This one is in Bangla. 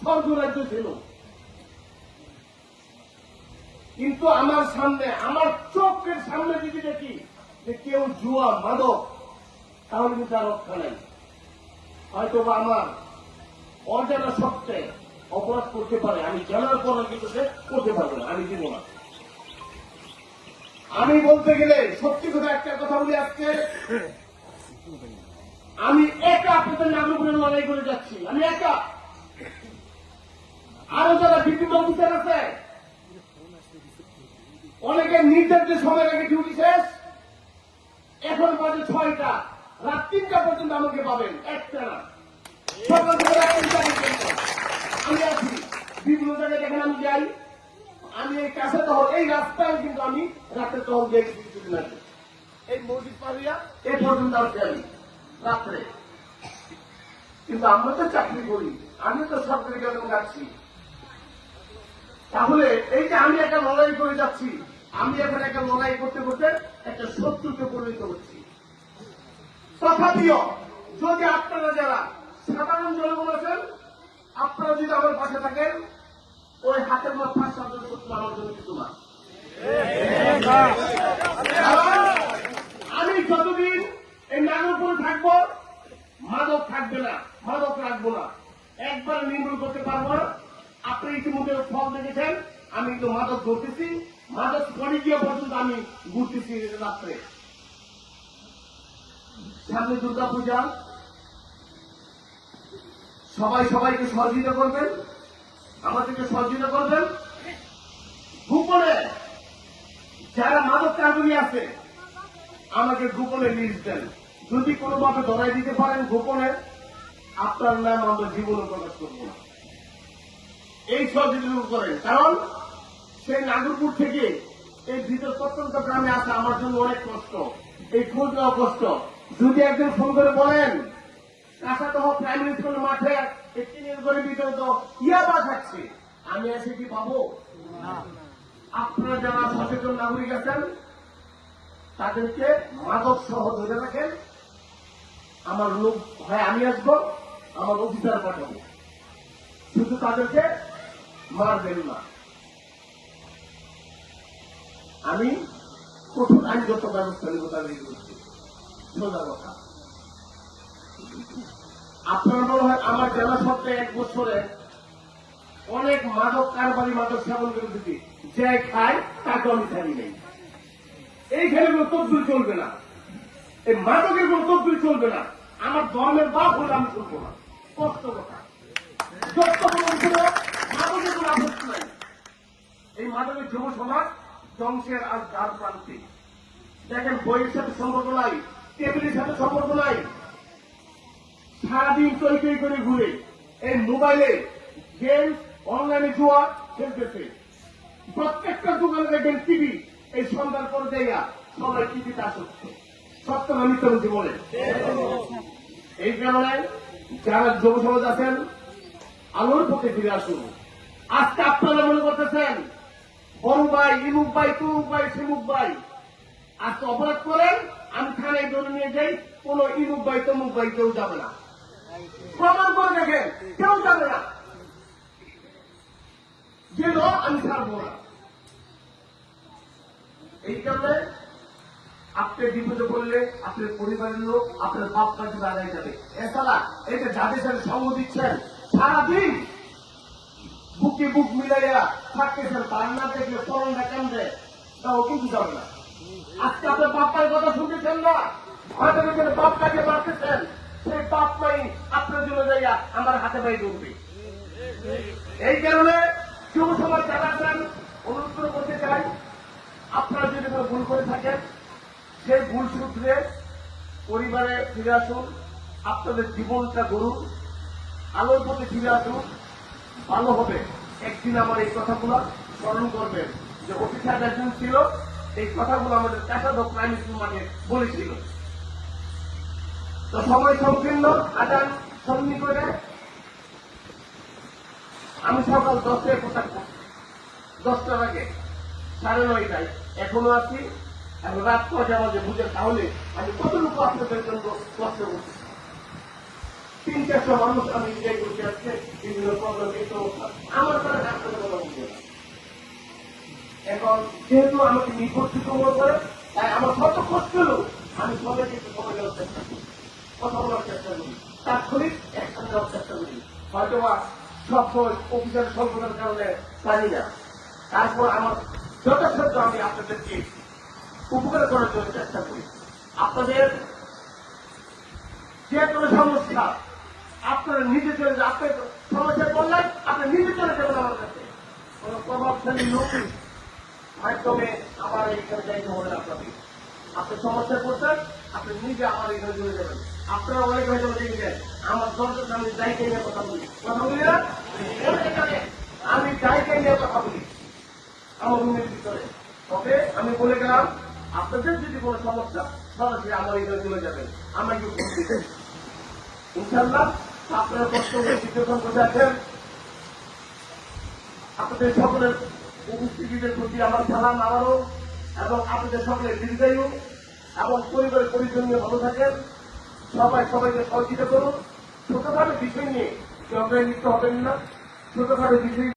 স্বর্গরাজ্য ছিল। কিন্তু আমার সামনে, আমার চোখের সামনে যদি দেখি যে কেউ জুয়া মাদক, তাহলে কিন্তু আর রক্ষা নেই। হয়তো বা আমার অজানা সত্ত্বে অপরাধ করতে পারে, আমি জানার পর কিন্তু সে করতে পারবে না, আমি দিব না। আমি বলতে গেলে সত্যি কথা একটা কথা বলি, আজকে আমি একা আপনাদের নাগরিকের লড়াই করে যাচ্ছি, আমি একা। আরো যারা বিভিন্ন অফিসার আছে, অনেকের নির্ধারিত সময়ের আগে ডিউটি শেষ, এখন বাজে 6টা, রাত 3টা পর্যন্ত আমাকে পাবেন, একটা না, সকাল থেকে রাত 3টা পর্যন্ত আমি আছি। বিভিন্ন জায়গায় দেখেন আমি যাই, আমি এই কাছে তহল, এই রাস্তায় কিন্তু আমি রাতের তহল দিয়ে কিছুদিন আছি, এই মসজিদ পাড়িয়া এই পর্যন্ত আছি আমি রাত্রে। কিন্তু আমরা তো চাকরি করি, আমি তো সরকারি বেতন যাচ্ছি। তাহলে এই যে আমি একটা লড়াই করে যাচ্ছি, আমি এখন একটা লড়াই করতে করতে একটা শত্রুকে পরিণত হচ্ছি। তথাপিও যদি আপনারা যারা সাধারণ জনগণ আছেন, আপনারা যদি আমার পাশে থাকেন, ওই হাতের মাথা সাহায্য করতে আমার জন্য কিছু না। আমি যতদিন এই নাগরপুরে থাকবো, মাদক থাকবে না, মাদক রাখবো না, একবার নির্মূল করতে পারবো না। আপনি ইতিমধ্যে ফল দেখেছেন, আমি তো মাদক ধরতেছি, মাদক পড়ে গিয়ে পর্যন্ত আমি ঘুরতেছি রাত্রে। সামনে দুর্গা পূজা, সবাই সবাইকে সহযোগিতা করবেন, আমাদেরকে সহযোগিতা করবেন। গোপনে যারা মাদক কারবারি আছে, আমাকে গোপনে লিস্ট দেন। যদি কোনোভাবে ধরাই দিতে পারেন গোপনে, আপনার নাম আমরা জীবনে প্রকাশ করব না। এই সহযোগিতা করেন, কারণ সেই নাগরপুর থেকে এই ভিতর প্রত্যন্ত গ্রামে আসা আমার জন্য অনেক কষ্ট, এই খোঁজ নেওয়া কষ্ট। যদি একজন ফোন করে বলেন কাঁচাতহ প্রাইমারি স্কুল মাঠে একটি নির্বাচনের ভিতরে তো ইয়াবা থাকছে, আমি এসে কি পাবো? আপনারা যারা সচেতন নাগরিক আছেন, তাদেরকে মাদক সহ ধরে রাখেন। আমার লোক হয় আমি আসবো, আমার অফিসার পাঠাবো, শুধু তাদেরকে মারবেন না। আমি কঠোর আইনগত ব্যবস্থা নেব তাদের বিরুদ্ধে, সোজা কথা। আপনার মনে হয় আমার জেলা সপ্তাহে 1 বছরে অনেক মাদক কারবারি, মাদক সেবন বিরোধী যে খায় তাকে আমি ছাড়ি নেই। এইখানে কোন তদবির চলবে না, এই মাদকের কোন তদবির চলবে না। আমার ধর্মের বাপ হলে আমি চলবো না, স্পষ্ট কথা। মাদকের কোন আপত্তি নাই। এই মাদকের যুব সমাজ ধ্বংসের আজ দ্বার প্রান্তে। দেখেন বইয়ের সাথে সম্পর্ক নাই, টেবিলের সাথে সম্পর্ক নাই, সারাদিন তৈ তৈ করে ঘুরে এই মোবাইলে গেম, অনলাইনে জুয়া খেলতেছে। প্রত্যেকটা দোকানে দেখবেন টিভি, এই সন্ধ্যার পর যাইয়া সবাই টিভিতে আসছে। সত্য না মিথ্যা বলছি বলেন? এই কারণে যারা যুব সমাজ আছেন, আলোর পথে ফিরে আসুন। আজকে আপনারা মনে করতেছেন বড় ভাই, ইমুক ভাই, তুমুক ভাই, সিমুক ভাই আজকে অপরাধ করেন, আমি থানায় ধরে নিয়ে যাই, কোন ইমুক ভাই তমুক ভাই কেউ যাবে না। প্রমাণ করে দেখেন, কেউ যাবে না। গেল আমি ছাড়বো না। এই কারণে আপনি বিপদে পড়লে আপনার পরিবারের লোক, আপনার বাপ কাছে দাঁড়াই যাবে। এছাড়া এই যে যাদের সাথে সঙ্গ দিচ্ছেন, সারাদিন বুকে বুক মিলাইয়া থাকতেছেন, তার না দেখলে পরনটা কান্দে, তাও কিন্তু যাবে না। আজকে আপনার বাপ্পার কথা শুনতেছেন না, হয়তো যেখানে বাপটাকে মারতেছেন, সেই বাপ মাই আপনার জন্য যাইয়া আমার হাতে পায়ে ধরবে। এই কারণে যুব সমাজ যারা আছেন, অনুরোধ করে বলতে চাই, আপনারা যদি কোনো ভুল করে থাকেন, সেই ভুল সূত্রে পরিবারে ফিরে আসুন, আপনাদের জীবনটা গড়ুন, আলোর পথে ফিরে আসুন, ভালো হবে। একদিন আমার এই কথাগুলো স্মরণ করবেন যে অফিসার একজন ছিল, এই কথাগুলো আমাদের কাঁচাদহ প্রাইমারি স্কুল মাঠে বলেছিল। তো সময় সংকীর্ণ, আজান সন্নি করে আমি সকাল 10টায় পোশাক করছি, 10টার আগে 9:30টায় এখনো আছি। এখন রাত 9টা বাজে, বুঝে তাহলে আমি কতটুকু আপনাদের জন্য কষ্ট করছি। 300-400 মানুষ আমি বিদায় করতে আসছে বিভিন্ন প্রবলেম এই সমস্যা আমার দ্বারা ডাক্তারের কথা বলতে না। এখন যেহেতু আমাকে নির্ভরযোগ্য মনে করে তাই আমার শত কষ্ট হলেও আমি সবাইকে একটু সময় দেওয়ার চেষ্টা করি, কথা বলার চেষ্টা করি, তাৎক্ষণিক অ্যাকশন নেওয়ার চেষ্টা করি। হয়তো বা সব সময় অফিসারের স্বল্পতার কারণে পারি না, তারপর আমার যথাসাধ্য আমি আপনাদেরকে উপকার করার জন্য চেষ্টা করি। আপনাদের যে কোনো সমস্যা আপনারা নিজে চলে যান, আপনার সমস্যা বললেন আপনি নিজে চলে যাবেন আমার কাছে, কোন প্রভাবশালী লোক মাধ্যমে আমার এইখানে যাইতে হবে না। আপনাকে আপনি সমস্যা করছেন আপনি নিজে আমার এইখানে চলে যাবেন। আপনারা অনেক হয়তো দেখে যান আমার দরকার আমি দায়িত্ব নিয়ে কথা বলি না, আমি দায়িত্ব নিয়ে কথা বলি আমার রুমের ভিতরে। তবে আমি বলে গেলাম আপনাদের যদি কোনো সমস্যা সরাসরি আমার এইখানে চলে যাবেন, আমাকে ফোন দিবেন ইনশাল্লাহ। আপনারা কষ্ট করে সিচুয়েশন বসে আছেন, আপনাদের সকলের উপস্থিতিদের প্রতি আমার সালাম আবারও, এবং আপনাদের সকলের দীর্ঘায়ু এবং পরিবারের পরিজন নিয়ে ভালো থাকেন। সবাই সবাইকে সহযোগিতা করুন। ছোটখাটো বিষয় নিয়ে ঝগড়ায় লিপ্ত হবেন না, ছোটখাটো বিষয়